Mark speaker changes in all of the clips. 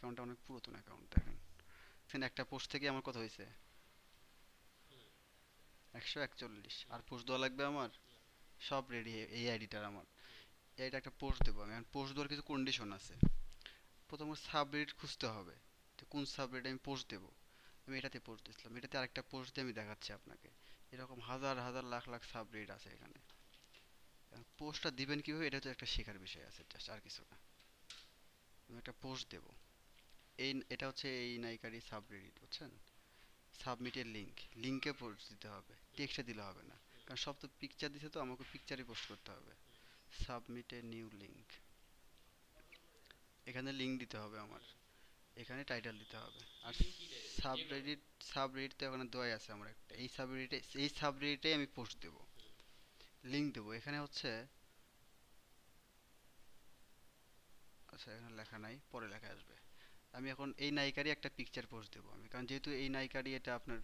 Speaker 1: অ্যাকাউন্টটা অনেক পুরাতন অ্যাকাউন্ট দেখেন। একটা পোস্ট থেকে আমার কত হয়েছে? 141। আর পোস্ট দেওয়া লাগবে আমার, সব রেডি। এই আইডিটার আমার, এইটা একটা পোস্ট দেবো আমি। পোস্ট দেওয়ার কিছু কন্ডিশন আছে। প্রথমে সাবরেডিট খুঁজতে হবে, যে কোন সাবরেডিট আমি পোস্ট দেবো। আমি এটাতে পোস্ট দিয়েছিলাম, এটাতে আরেকটা পোস্ট দিয়ে আমি দেখাচ্ছি আপনাকে। এরকম হাজার হাজার লাখ লাখ সাবরেডিট আছে এখানে। পোস্টটা দিবেন কিভাবে, এটা তো একটা শেখার বিষয় আছে, জাস্ট আর কিছু না। আমি একটা পোস্ট দেবো, এটা হচ্ছে এই নাইকারি সাবরেডিট, বুঝছেন? সাবমিটের লিঙ্ক, লিঙ্কে পোস্ট দিতে হবে, টেক্সটে দিলে হবে না। কারণ সব তো পিকচার দিছে, তো আমাকে পিকচারে পোস্ট করতে হবে। সাবমিট এ নিউ লিঙ্ক, এখানে লিঙ্ক দিতে হবে আমার, এখানে টাইটেল দিতে হবে। আর সাবরেডিট, সাবরেডিট তো এখানে দেওয়াই আছে আমার একটা। এই সাবরেডিটে আমি পোস্ট দেব, লিঙ্ক দেবো। এখানে হচ্ছে, আচ্ছা এখানে লেখা নাই, পরে লেখা আসবে। আমি এখন এই নায়িকারই একটা পিকচার পোস্ট দেবো আমি, কারণ যেহেতু এই নায়িকারই এটা আপনার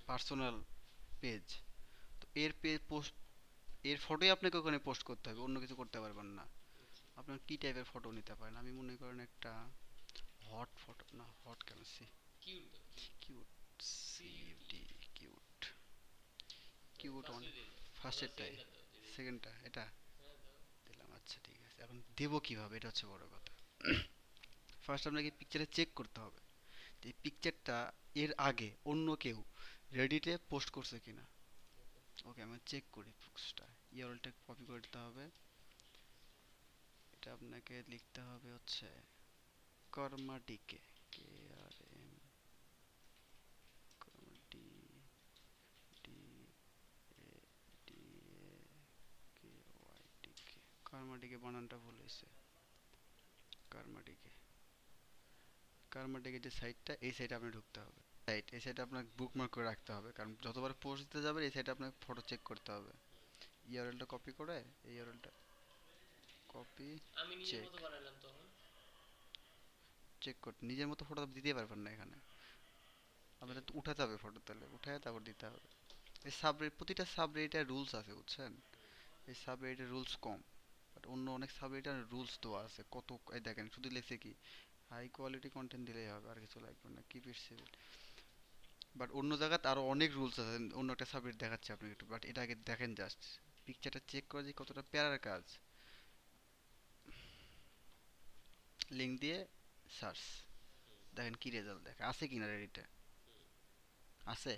Speaker 1: পার্সোনাল পেজ। তো এর পেজ পোস্ট, এর ফটোই আপনাকে ওখানে পোস্ট করতে হবে, অন্য কিছু করতে পারবেন না। আপনার কি টাইপের ফটো নিতে পারেন, আমি মনে করেন একটা হট ফটো, না হট কেন, সি কিউট, সিডি, কিউট, কিউট অনেক। ফার্স্টেরটাই, সেকেন্ডটা এটা দিলাম। আচ্ছা ঠিক আছে, এখন দেবো কিভাবে, এটা হচ্ছে বড় কথা। ফার্স্ট আপনাকে পিকচারে চেক করতে হবে যে এই পিকচারটা এর আগে অন্য কেউ রেডিটে পোস্ট করছে কিনা। ওকে, আমি চেক করি পোস্টটা। ইউআরএলটা কপি করে দিতে হবে। এটা আপনাকে লিখতে হবে হচ্ছে কর্মাডিকে, কে আর এম, কর্মাডি, D A, D A, K Y ডিকে। কর্মাডিকে বানানটা ভুল হয়েছে। কর্মাডিকে, কর্মাডিকে যে সাইটটা, এই সাইটে আপনি ঢুকতে হবে। সাইট, এই সাইটে আপনাকে বুকমার্ক করে রাখতে হবে, কারণ যতবার পোস্ট দিতে যাবেন এই সাইটে আপনাকে ফটো চেক করতে হবে। ইউআরএলটা কপি করে, এই ইউআরএলটা কপি, চেক, চেক করতে নিজের মতো ফটো দিতে পারবেন না এখানে। আপনাদের তো উঠাতে হবে ফটো, তাহলে উঠায় তারপর দিতে হবে। এই সাবরেট, প্রতিটা সাবরেটের রুলস আছে, বুঝছেন? এই সাবরেটের রুলস কম, বাট অন্য অনেক সাবরেটের রুলস দেওয়া আছে কত। এই দেখেন শুধু লেখছে কি, হাই কোয়ালিটি কন্টেন্ট দিলেই হবে, আর কিছু লাগবে না, কিপ ইট সিভিল। বাট অন্য জায়গাতে আরো অনেক রুলস আছে, অন্য একটা সাবরেট দেখাচ্ছে আপনাকে একটু, বাট এটা আগে দেখেন জাস্ট। পিকচারটা চেক করা যে কতটা প্যারার কাজ। লিঙ্ক দিয়ে সার্চ, দেখেন কি রেজাল্ট দেখে, আছে কিনা রেডিটে, আছে।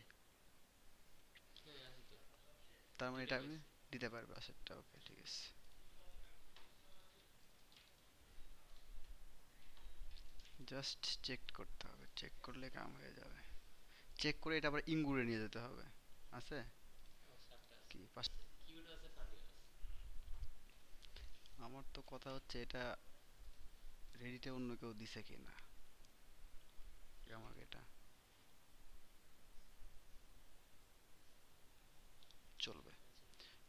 Speaker 1: তার মানে এটা আপনি দিতে পারবে আসেরটা। ওকে ঠিক আছে, জাস্ট চেক করতে হবে, চেক করলে কাম হয়ে যাবে। চেক করে এটা আবার ইঙ্গুরে নিয়ে যেতে হবে। আছে কি আমার তো কথা হচ্ছে এটা রেডিটে অন্য কেউ দিছে কিনা, আমাকে এটা চলবে।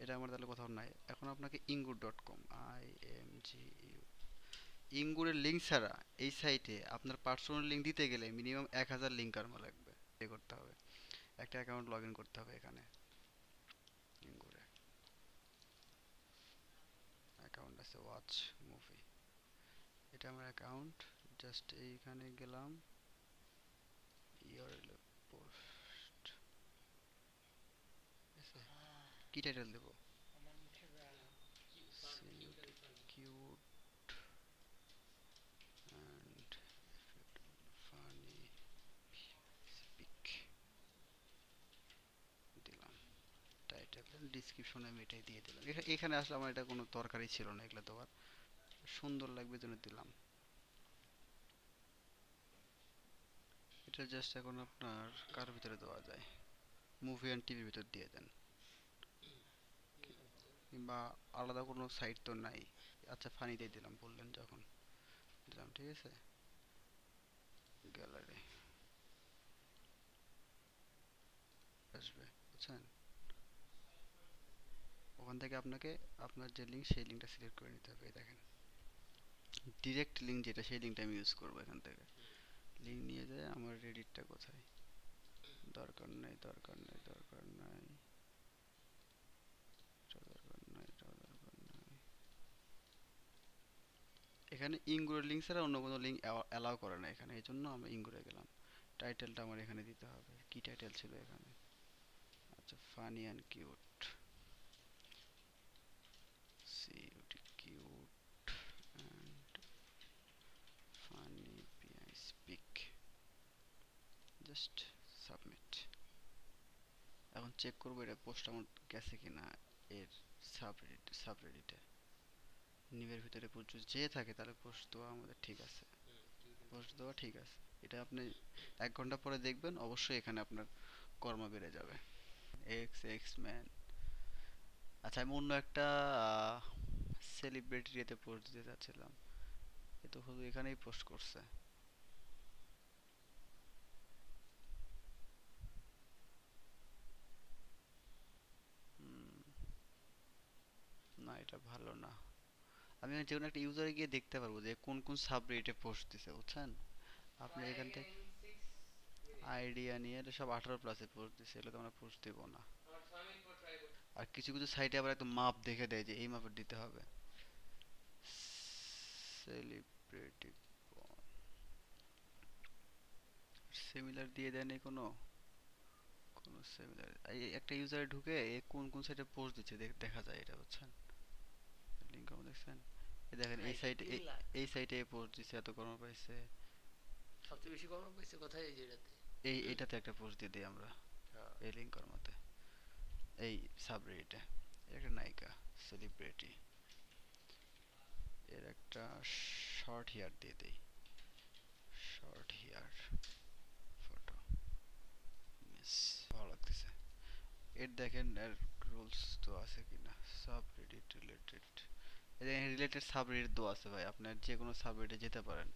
Speaker 1: এটা আমার তাহলে কোথাও নাই। এখন আপনাকে ইঙ্গুর ডট কম, IMGU, ইঙ্গুরের লিঙ্ক ছাড়া এই সাইটে আপনার পার্সোনাল লিঙ্ক দিতে গেলে মিনিমাম 1000 লিঙ্ক কার্মা লাগবে, পে করতে হবে। একটা অ্যাকাউন্ট লগ ইন করতে হবে এখানে। ইঙ্গুরে অ্যাকাউন্ট আছে, ওয়াচ মুভি, এটা আমার অ্যাকাউন্ট। জাস্ট এইখানে গেলাম, ইউআরএল পোস্ট, কি টাইটেল দেবো? কিউট অ্যান্ড ফানি পিক দিলাম। টাইটেল ডিসক্রিপশনে আমি এটাই দিয়ে দিলাম। এখানে আসলে আমার এটা কোনো দরকারই ছিল না, এগুলো দেওয়ার। সুন্দর লাগবে জন্য দিলাম। এটা জাস্ট এখন আপনার কার ভিতরে দেওয়া যায়, মুভি অ্যান্ড টিভির ভিতর দিয়ে দেন, কিংবা আলাদা কোনো সাইট তো নাই। আচ্ছা ফানিতেই দিলাম, বললেন যখন, দিলাম ঠিক আছে। গ্যালারি আসবে, বুঝছেন? ওখান থেকে আপনাকে আপনার যে লিঙ্ক, সেই লিঙ্কটা সিলেক্ট করে নিতে হবে। এই দেখেন ডিরেক্ট লিঙ্ক যেটা, সেই লিঙ্কটা আমি ইউজ করবো এখান থেকে। লিঙ্ক নিয়ে যায় আমার রেডিটটা কোথায়, দরকার নেই, দরকার নেই, দরকার নাই, এটা দরকার নাই, এটা দরকার নাই। এখানে ইনগুলোর লিঙ্ক ছাড়া অন্য কোনো লিঙ্ক অ্যালাউ করে না এখানে, এই জন্য আমরা ইনগুলো গেলাম। টাইটেলটা আমার এখানে দিতে হবে, কি টাইটেল ছিল এখানে? আচ্ছা, funny and cute, cutie cute and funny PI speak, just submit. এখন চেক করবো এটা পোস্ট আমার গেছে কিনা এর সাবরেডিটে। নিবের ভিতরে পোস্ট যে থাকে তাহলে পোস্ট দেওয়া আমাদের ঠিক আছে, পোস্ট দেওয়া ঠিক আছে। এটা আপনি 1 ঘন্টা পরে দেখবেন অবশ্যই এখানে আপনার কর্ম বেড়ে যাবে। X x man. আচ্ছা, আমি অন্য একটা সেলিব্রিটি এতে পোস্ট দিতে চাচ্ছিলাম, এ তো শুধু এখানেই পোস্ট করছে। হুম, না এটা ভালো না। আমি যে কোনো একটা ইউজারে গিয়ে দেখতে পারবো যে কোন কোন সাবরেডিটে পোস্ট দিছে, বুঝছেন? আপনি এখান থেকে আইডিয়া নিয়ে এটা সব 18 প্লাসে পোস্ট দিছে, এগুলো তো আমরা পোস্ট দিব না। আর কিছু কিছু সাইটে আবার একটা মাপ দেখে দেয় যে এই মাপে দিতে হবে। সেলিব্রিটি সিমিলার দিয়ে দেয়নি কোনো, কোনো সিমিলার এই একটা ইউজারে ঢুকে এ কোন কোন সাইটে পোস্ট দিচ্ছে দেখা যায় এটা, বুঝছেন? লিংক আমার দেখছেন, এই দেখেন
Speaker 2: হ্যাঁ,
Speaker 1: এই
Speaker 2: এটা
Speaker 1: সাইটে
Speaker 2: 3 লাখ।
Speaker 1: এই সাইটে পোস্ট দিচ্ছে এত কর্ম পাইছে।
Speaker 2: সবচেয়ে বেশি কমন পাইছে কোথায়? এই যে এটাতে।
Speaker 1: এটাতে একটা পোস্ট দিয়ে দিই আমরা,
Speaker 2: হ্যাঁ।
Speaker 1: এই লিঙ্ক কর্মতে, এই সাবরেডিটে একটা নায়িকা সেলিব্রিটি, এর একটা শর্ট হেয়ার দিয়ে দেই, শর্ট হেয়ার ফটো, মিস, ভালো লাগতেছে। এর দেখেন এর রুলস তো আছে কিনা, সাবরেডিট রিলেটেড, এখানে রিলেটেড সাবরেডিট তো আছে ভাই, আপনার যে কোনো সাবরেডিটে যেতে পারেন।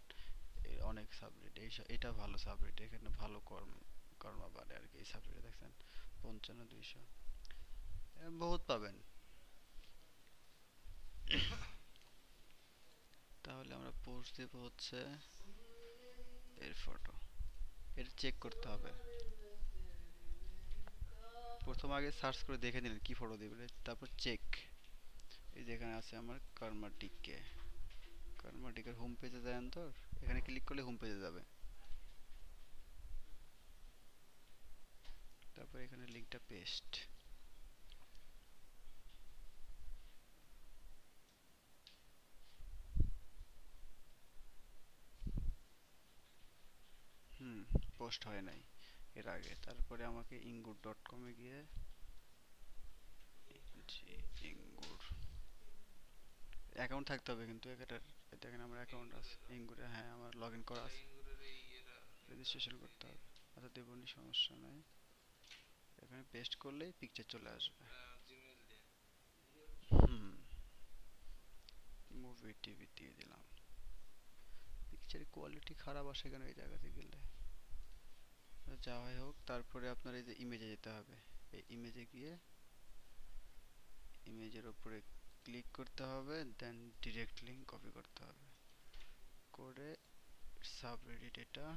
Speaker 1: অনেক সাবরেডিট, এটা ভালো সাবরেডিট, এখানে ভালো কর্ম বাড়ে আর কি। এই সাবরেডিট দেখছেন 55 200, বহুত পাবেন। তাহলে আমরা পোস্ট দেবো হচ্ছে এর ফটো, এটা চেক করতে হবে। প্রথম আগে সার্চ করে দেখে নিলেন কি ফটো দিবেন, তারপর চেক। এই যেখানে আছে আমার কর্মাটিকে, কর্মাটিকের হোম পেজে যান তো, এখানে ক্লিক করলে হোম পেজে যাবে। তারপর এখানে লিঙ্কটা পেস্ট। হুম, পোস্ট হয় নাই এর আগে। তারপরে আমাকে ইঙ্গুর.com-এ গিয়ে, জি, ইঙ্গুর অ্যাকাউন্ট থাকতে হবে কিন্তু এটার, দেখেন আমার অ্যাকাউন্ট আছে ইঙ্গুরে, হ্যাঁ আমার লগ ইন করা আছে, রেজিস্ট্রেশন করতে হবে। আচ্ছা দেবনি, সমস্যা নাই, এখানে পেস্ট করলেই পিকচার চলে আসবে। হুম, মুভি টিভি দিয়ে দিলাম, পিকচারের কোয়ালিটি খারাপ আসে কেন এই জায়গাতে গেলে? যা হয় হোক, তারপরে আপনার এই যে ইমেজে যেতে হবে, এই ইমেজে গিয়ে ইমেজের উপরে ক্লিক করতে হবে, দেন ডিরেক্ট লিঙ্ক কপি করতে হবে, করে সাবরেডিট এটা,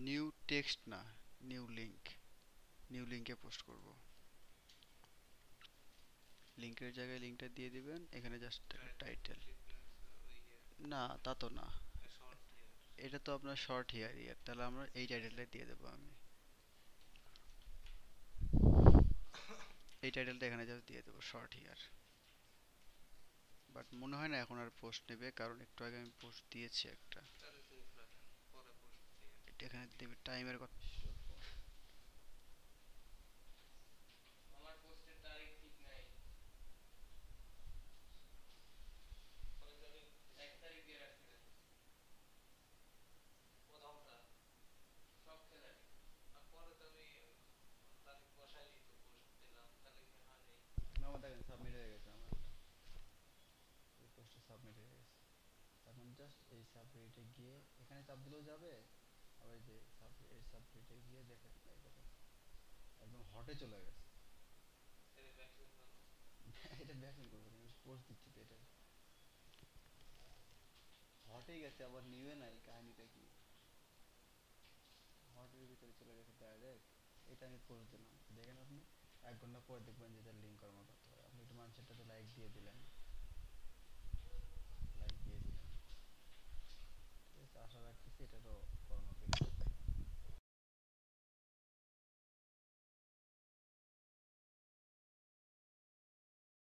Speaker 1: নিউ টেক্সট না, নিউ লিঙ্ক, নিউ লিঙ্কে পোস্ট করব। লিঙ্কের জায়গায় লিঙ্কটা দিয়ে দিবেন, এখানে জাস্ট একটা টাইটেল। না তা তো না, এটা তো আপনার শর্ট হেয়ার ইয়ার, তাহলে আমরা এই টাইটেলটাই দিয়ে দেবো আমি, এই টাইটেলটা এখানে জাস্ট দিয়ে দেবো শর্ট হেয়ার। বাট মনে হয় না এখন আর পোস্ট নেবে, কারণ একটু আগে আমি পোস্ট দিয়েছি একটা। এটা এখানে দেবে টাইমের কথা। না, আমার দেখেন সাবমিট হয়ে গেছে, আমার এই পোস্টটা সাবমিট হয়ে গেছে। এখন জাস্ট এই সাবরেডিটে গিয়ে এখানে চাপ দিলেও যাবে, আবার এই যে এই সাবরেডিটে গিয়ে দেখেন, এই দেখেন একদম হটে চলে গেছে। এটা ব্যাকলিং করবো না, আমি পোস্ট দিচ্ছি তো, এটা হটে গেছে, আবার নিবে নাই, কাহিনীটা কি? হটের ভিতরে চলে গেছে ডাইরেক্ট। এটা আমি পোস্ট দিলাম, দেখেন আপনি 1 ঘন্টা পরে দেখবেন যে এটার লিঙ্ক কর্মকর্তা হয়। আপনি একটু মানুষেরটাতে লাইক দিয়ে দিলেন,